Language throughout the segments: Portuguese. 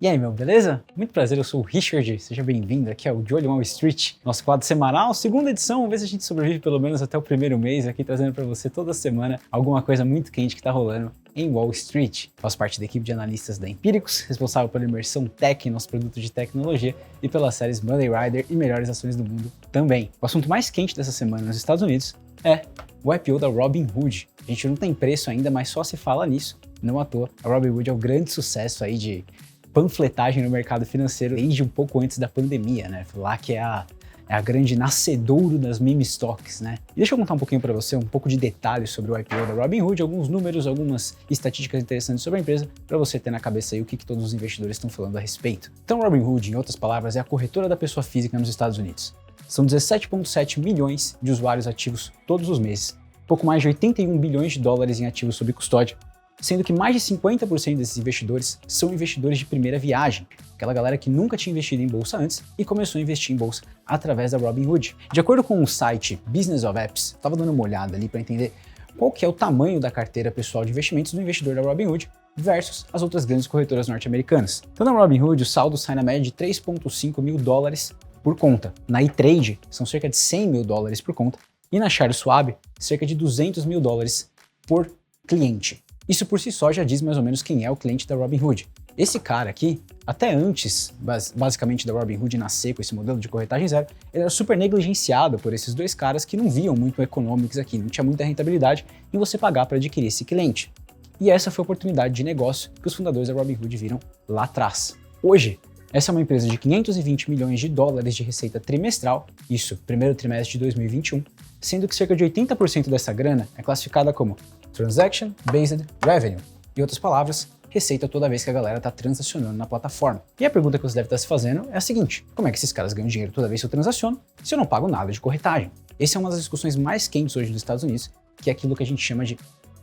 E aí, meu, beleza? Muito prazer, eu sou o Richard, seja bem-vindo aqui ao De Olho em Wall Street, nosso quadro semanal, segunda edição, vamos ver se a gente sobrevive pelo menos até o primeiro mês aqui, trazendo para você toda semana alguma coisa muito quente que tá rolando em Wall Street. Faço parte da equipe de analistas da Empíricos, responsável pela imersão tech em nosso produto de tecnologia e pelas séries Money Rider e Melhores Ações do Mundo também. O assunto mais quente dessa semana nos Estados Unidos é o IPO da Robinhood. A gente não tem preço ainda, mas só se fala nisso, não à toa. A Robinhood é o grande sucesso aí de panfletagem no mercado financeiro desde um pouco antes da pandemia, né? Lá que é a grande nascedouro das meme stocks, né? E deixa eu contar um pouquinho para você, um pouco de detalhes sobre o IPO da Robinhood, alguns números, algumas estatísticas interessantes sobre a empresa, para você ter na cabeça aí o que todos os investidores estão falando a respeito. Então, Robinhood, em outras palavras, é a corretora da pessoa física nos Estados Unidos. São 17,7 milhões de usuários ativos todos os meses, pouco mais de 81 bilhões de dólares em ativos sob custódia, sendo que mais de 50% desses investidores são investidores de primeira viagem, aquela galera que nunca tinha investido em bolsa antes e começou a investir em bolsa através da Robinhood. De acordo com o site Business of Apps, estava dando uma olhada ali para entender qual que é o tamanho da carteira pessoal de investimentos do investidor da Robinhood versus as outras grandes corretoras norte-americanas. Então na Robinhood o saldo sai na média de 3,5 mil dólares por conta. Na E-Trade são cerca de 100 mil dólares por conta e na Charles cerca de 200 mil dólares por cliente. Isso por si só já diz mais ou menos quem é o cliente da Robinhood. Esse cara aqui, até antes, basicamente, da Robinhood nascer com esse modelo de corretagem zero, ele era super negligenciado por esses dois caras que não viam muito economics aqui, não tinha muita rentabilidade em você pagar para adquirir esse cliente. E essa foi a oportunidade de negócio que os fundadores da Robinhood viram lá atrás. Hoje, essa é uma empresa de 520 milhões de dólares de receita trimestral, isso, primeiro trimestre de 2021, sendo que cerca de 80% dessa grana é classificada como Transaction Based Revenue. Em outras palavras, receita toda vez que a galera está transacionando na plataforma. E a pergunta que você deve estar se fazendo é a seguinte: como é que esses caras ganham dinheiro toda vez que eu transaciono se eu não pago nada de corretagem? Essa é uma das discussões mais quentes hoje nos Estados Unidos, que é aquilo que a gente chama de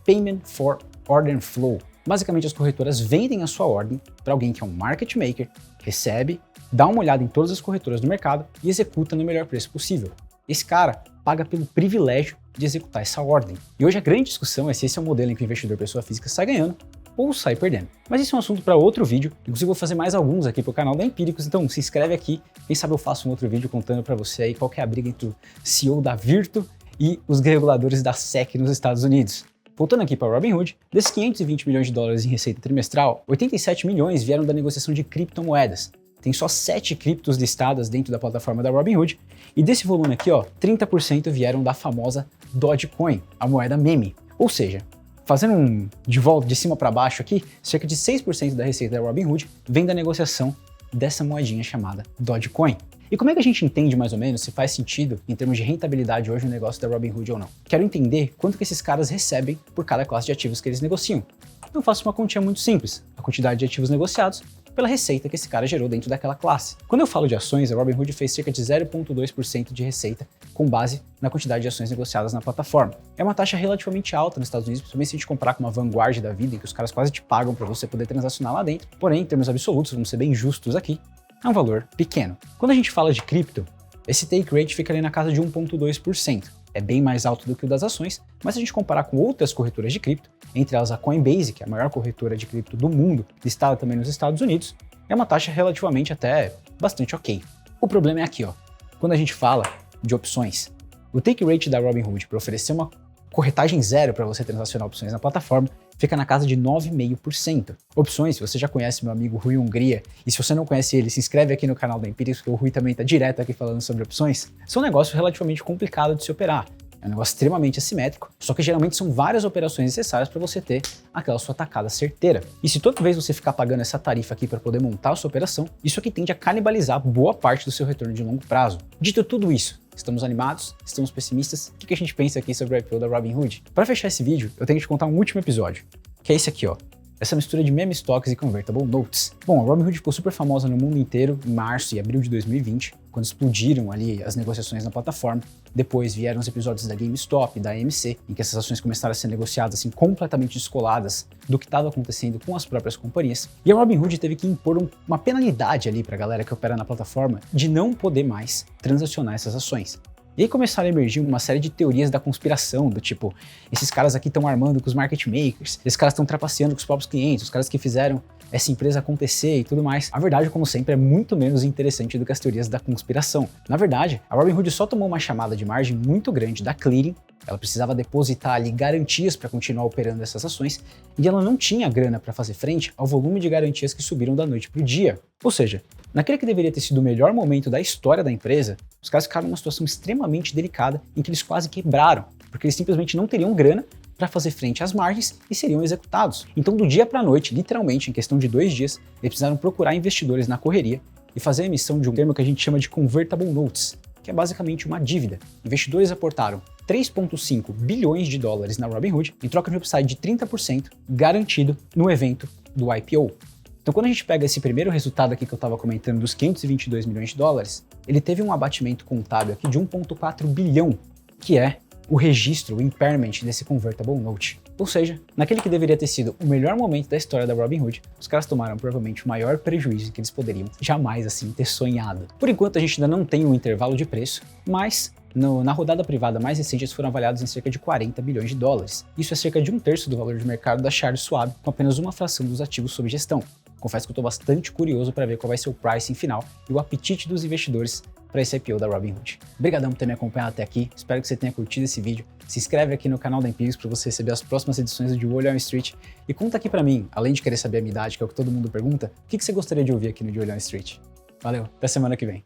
Payment for Order Flow. Basicamente, as corretoras vendem a sua ordem para alguém que é um market maker, recebe, dá uma olhada em todas as corretoras do mercado e executa no melhor preço possível. Esse cara paga pelo privilégio de executar essa ordem. E hoje a grande discussão é se esse é o modelo em que o investidor pessoa física sai ganhando ou sai perdendo. Mas isso é um assunto para outro vídeo, inclusive eu vou fazer mais alguns aqui para o canal da Empíricos, então se inscreve aqui, quem sabe eu faço um outro vídeo contando para você aí qual que é a briga entre o CEO da Virtu e os reguladores da SEC nos Estados Unidos. Voltando aqui para a Robinhood, desses 520 milhões de dólares em receita trimestral, 87 milhões vieram da negociação de criptomoedas. Tem só 7 criptos listadas dentro da plataforma da Robinhood, e desse volume aqui, ó, 30% vieram da famosa Dogecoin, a moeda meme. Ou seja, fazendo de volta de cima para baixo aqui, cerca de 6% da receita da Robinhood vem da negociação dessa moedinha chamada Dogecoin. E como é que a gente entende mais ou menos se faz sentido em termos de rentabilidade hoje o negócio da Robinhood ou não? Quero entender quanto que esses caras recebem por cada classe de ativos que eles negociam. Então faço uma continha muito simples, a quantidade de ativos negociados pela receita que esse cara gerou dentro daquela classe. Quando eu falo de ações, a Robinhood fez cerca de 0,2% de receita com base na quantidade de ações negociadas na plataforma. É uma taxa relativamente alta nos Estados Unidos, principalmente se a gente comparar com uma Vanguard da vida, em que os caras quase te pagam para você poder transacionar lá dentro. Porém, em termos absolutos, vamos ser bem justos aqui, é um valor pequeno. Quando a gente fala de cripto, esse take rate fica ali na casa de 1,2%. É bem mais alto do que o das ações, mas se a gente comparar com outras corretoras de cripto, entre elas a Coinbase, que é a maior corretora de cripto do mundo, listada também nos Estados Unidos, é uma taxa relativamente até bastante ok. O problema é aqui, ó, quando a gente fala de opções. O take rate da Robinhood para oferecer uma corretagem zero para você transacionar opções na plataforma fica na casa de 9,5%. Opções, se você já conhece meu amigo Rui Hungria, e se você não conhece ele, se inscreve aqui no canal da Empíricos, que o Rui também está direto aqui falando sobre opções, são um negócio relativamente complicado de se operar. É um negócio extremamente assimétrico, só que geralmente são várias operações necessárias para você ter aquela sua tacada certeira. E se toda vez você ficar pagando essa tarifa aqui para poder montar a sua operação, isso aqui tende a canibalizar boa parte do seu retorno de longo prazo. Dito tudo isso, estamos animados? Estamos pessimistas? O que a gente pensa aqui sobre o IPO da Robinhood? Para fechar esse vídeo, eu tenho que te contar um último episódio, que é esse aqui, ó. Essa mistura de meme stocks e convertible notes. Bom, a Robinhood ficou super famosa no mundo inteiro em março e abril de 2020, quando explodiram ali as negociações na plataforma. Depois vieram os episódios da GameStop, da AMC, em que essas ações começaram a ser negociadas assim completamente descoladas do que estava acontecendo com as próprias companhias. E a Robinhood teve que impor uma penalidade ali para a galera que opera na plataforma de não poder mais transacionar essas ações. E aí começaram a emergir uma série de teorias da conspiração, do tipo, esses caras aqui estão armando com os market makers, esses caras estão trapaceando com os próprios clientes, os caras que fizeram essa empresa acontecer e tudo mais. A verdade, como sempre, é muito menos interessante do que as teorias da conspiração. Na verdade, a Robinhood só tomou uma chamada de margem muito grande da clearing. Ela precisava depositar ali garantias para continuar operando essas ações e ela não tinha grana para fazer frente ao volume de garantias que subiram da noite para o dia. Ou seja, naquele que deveria ter sido o melhor momento da história da empresa, os caras ficaram numa situação extremamente delicada em que eles quase quebraram, porque eles simplesmente não teriam grana para fazer frente às margens e seriam executados. Então, do dia para a noite, literalmente, em questão de 2 dias, eles precisaram procurar investidores na correria e fazer a emissão de um termo que a gente chama de Convertible Notes, que é basicamente uma dívida. Investidores aportaram 3,5 bilhões de dólares na Robinhood em troca de um upside de 30% garantido no evento do IPO. Então, quando a gente pega esse primeiro resultado aqui que eu estava comentando dos 522 milhões de dólares, ele teve um abatimento contábil aqui de 1,4 bilhão, que é o registro, o impairment desse Convertible Note. Ou seja, naquele que deveria ter sido o melhor momento da história da Robinhood, os caras tomaram provavelmente o maior prejuízo que eles poderiam jamais assim ter sonhado. Por enquanto a gente ainda não tem um intervalo de preço, mas na rodada privada mais recente eles foram avaliados em cerca de 40 bilhões de dólares. Isso é cerca de 1/3 do valor de mercado da Charles Schwab, com apenas uma fração dos ativos sob gestão. Confesso que eu estou bastante curioso para ver qual vai ser o pricing final e o apetite dos investidores para esse IPO da Robinhood. Obrigadão por ter me acompanhado até aqui, espero que você tenha curtido esse vídeo. Se inscreve aqui no canal da Empíricos para você receber as próximas edições do De Olho on Street e conta aqui para mim, além de querer saber a minha idade, que é o que todo mundo pergunta, o que você gostaria de ouvir aqui no De Olho on Street. Valeu, até semana que vem.